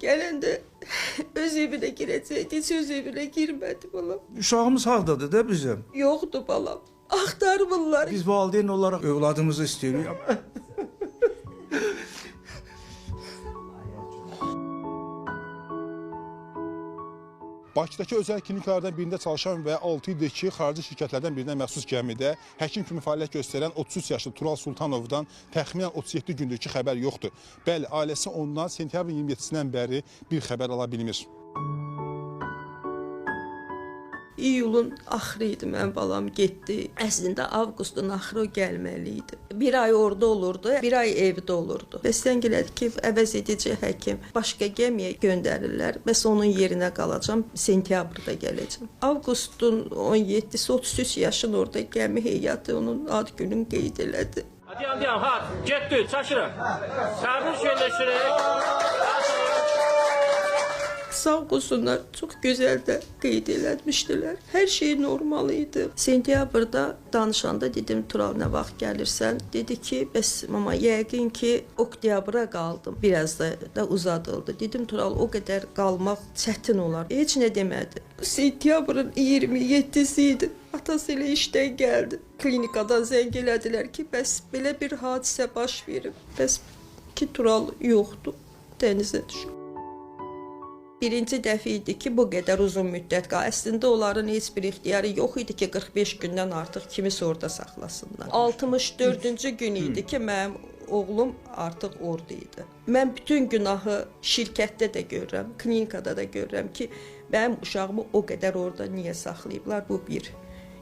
Gələndə öz evinə girəcəkdi, heç öz evinə girmədi balam. Uşağımız hardadır da bizim? Yoxdur balam. Axtarmırlar. Biz valideyn olaraq övladımızı istəyirik. Bakıdakı özəl kliniklərdən birində çalışan və 6 ildir ki, xarici şirkətlərdən birinə məxsus gəmidə həkim kimi fəaliyyət göstərən 33 yaşlı Tural Sultanovdan təxminən 37 gündür ki, xəbər yoxdur. Bəli, ailəsi ondan sentyabrın 27-sindən bəri bir xəbər ala bilmir. İyulun axırı idi, mənim balam getdi. Əslində avqustun axırı o gəlməli idi. Bir ay orada olurdu, bir ay evdə olurdu. Və zəng elədi ki, əvəz edici həkim başqa gəmiyə göndərirlər. Bəs onun yerinə qalacam, sentyabrda gələcəm. Avqustun 17-si 33 yaşın orada gəmi heyəti onun ad gününü qeyd elədi. Hadi hadi, getdi, çaşırın. Sərniş yerləşirik. Sağ olsunlar, çox gözəl də qeyd eləmişdilər. Hər şey normal idi. Sentyabrda danışanda dedim, Tural, nə vaxt gəlirsən? Dedi ki, bəs mama, yəqin ki, oktyabra qaldım. Biraz da uzadıldı. Dedim, Tural, o qədər qalmaq çətin olar. Heç nə demədi. Sentyabrın 27-si idi. Atası ilə işdən gəldi. Klinikadan zəng elədilər ki, bəs belə bir hadisə baş verib. Bəs ki, Tural yoxdur, dənizə düşüb. Birinci dəfə idi ki, bu qədər uzun müddət qaldı. Əslində onların heç bir ixtiyarı yox idi ki, 45 gündən artıq kimisə orada saxlasınlar. 64-cü gün idi ki, mənim oğlum artıq orada idi. Mən bütün günahı şirkətdə də görürəm, klinikada da görürəm ki, mənim uşağımı o qədər orada niyə saxlayıblar, bu bir.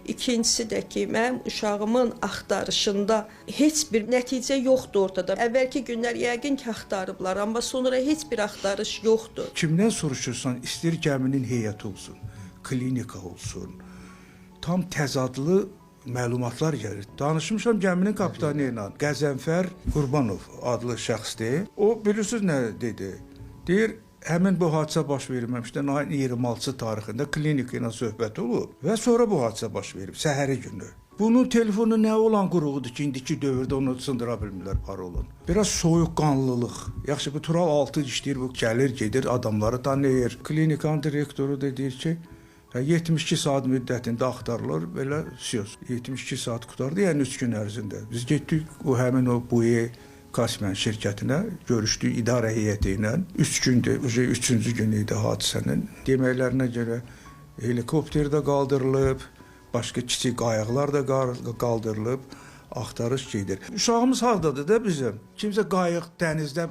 İkincisi də ki, mənim uşağımın axtarışında heç bir nəticə yoxdur ortada. Əvvəlki günlər yəqin ki, axtarıblar, amma sonra heç bir axtarış yoxdur. Kimdən soruşursan, istəyir gəminin heyəti olsun, klinika olsun. Tam təzadlı məlumatlar gəlir. Danışmışam gəminin kapitanı ilə, Qəzənfər Qurbanov adlı şəxsdir. O, bilirsiniz nə dedi? Deyir, həmin bu hadisə baş verməmişdən ayın 26-cı tarixində klinika ilə söhbət olub və sonra bu hadisə baş verib, səhəri günü. Bunun telefonu nə olan quruğudur ki, indiki dövrdə onu sındıra bilmirlər parolun. Biraz soyuqqanlılıq. Yaxşı, bu Tural 6 işləyir, bu gəlir, gedir, adamları tanıyır. Klinikanın direktoru da deyir ki, 72 saat müddətində axtarılır, belə söz. 72 saat qutardı, yəni 3 gün ərzində. Biz getdik, həmin o BUE Kasmen şirkətinə görüşdük idarə heyəti ilə. 3 gündür, 3-cü gün idi hadisənin. Deməklərinə görə helikopter də qaldırılıb, başqa kiçik qayıqlar da qaldırılıb, axtarış gedir. Uşağımız hardadır da bizim? Kimsə qayıq dənizdə